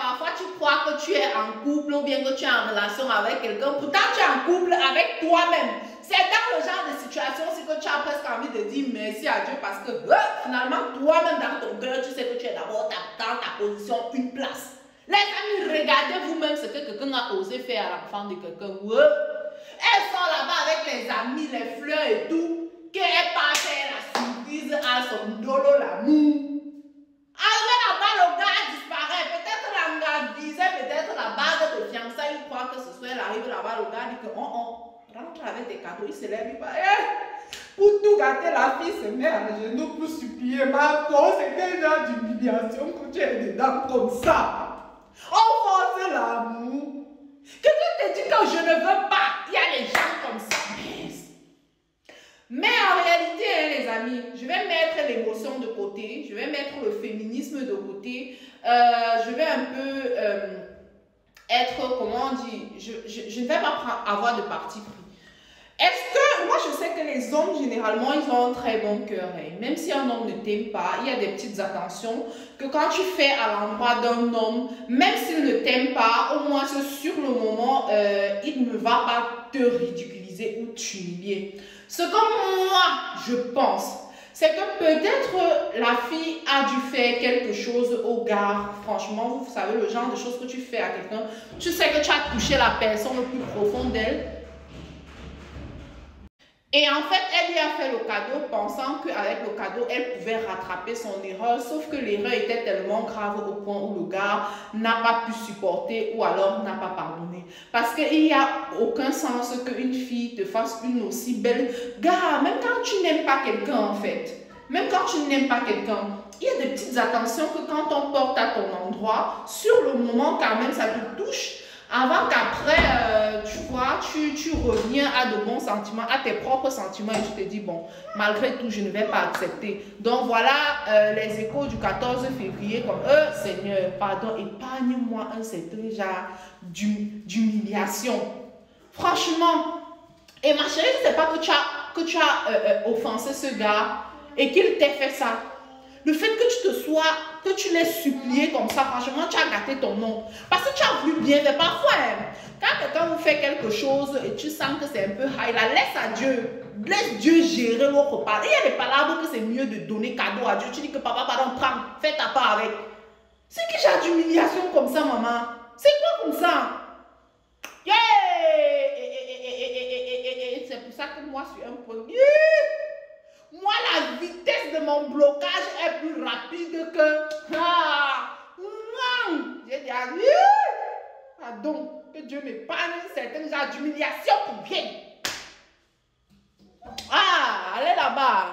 parfois tu crois que tu es en couple ou bien que tu es en relation avec quelqu'un. Pourtant, tu es en couple avec toi-même. C'est dans le genre de situation si que tu as presque envie de dire merci à Dieu parce que finalement, toi-même dans ton cœur, tu sais que tu es d'abord dans ta position une place. Les amis, regardez vous-même ce que quelqu'un a osé faire à l'enfant de quelqu'un. Elle sort là-bas avec les amis, les fleurs et tout. Qu'elle part faire la surprise à son dolo l'amour. Arrivé là-bas, le gars disparaît. Peut-être la gars visait peut-être la bague de fiançailles. Il croit que ce soit. Elle arrive là-bas, le gars dit que rentre avec tes cadeaux. Il se lève, il va. Pour tout gâter, la fille se met à genoux pour supplier. Ma cause, c'est quel genre d'humiliation que tu es dedans comme ça. On force l'amour. Quelqu'un te dit que je ne veux pas. Il y a des gens comme ça. Mais en réalité, les amis, je vais mettre l'émotion de côté, je vais mettre le féminisme de côté, je vais un peu être, comment on dit, je ne vais pas avoir de parti pris. Est-ce que, moi je sais que les hommes généralement, ils ont un très bon cœur, hein. Même si un homme ne t'aime pas, il y a des petites attentions que quand tu fais à l'endroit d'un homme, même s'il ne t'aime pas, au moins sur le moment, il ne va pas te ridiculiser ou t'humilier. Ce que moi, je pense, c'est que peut-être la fille a dû faire quelque chose au gars. Franchement, vous savez, le genre de choses que tu fais à quelqu'un, tu sais que tu as touché la personne le plus profond d'elle. Et en fait, elle lui a fait le cadeau pensant qu'avec le cadeau, elle pouvait rattraper son erreur. Sauf que l'erreur était tellement grave au point où le gars n'a pas pu supporter ou alors n'a pas pardonné. Parce qu'il n'y a aucun sens qu'une fille te fasse une aussi belle... Gars, même quand tu n'aimes pas quelqu'un en fait, même quand tu n'aimes pas quelqu'un, il y a des petites attentions que quand on porte à ton endroit, sur le moment quand même ça te touche. Avant qu'après, tu vois, tu reviens à de bons sentiments, à tes propres sentiments et tu te dis, bon, malgré tout, je ne vais pas accepter. Donc voilà les échos du 14 février comme, Seigneur, pardon, épargne-moi un certain genre d'humiliation. Franchement, et ma chérie, je ne sais pas que tu as offensé ce gars et qu'il t'ait fait ça. Le fait que tu l'aies supplié comme ça, franchement, tu as gâté ton nom. Parce que tu as voulu bien faire. Parfois, quand quelqu'un vous fait quelque chose et tu sens que c'est un peu high, là, laisse à Dieu. Laisse Dieu gérer votre part. Il y a des palabres que c'est mieux de donner cadeau à Dieu. Tu dis que papa, pardon, prends, fais ta part avec. C'est qui genre d'humiliation comme ça, maman? C'est quoi comme ça? Yeah! C'est pour ça que moi, je suis un peu... Moi, la vitesse de mon blocage est plus rapide que... J'ai dit, pardon, que Dieu m'épargne un certain genre d'humiliation pour bien. Allez là-bas.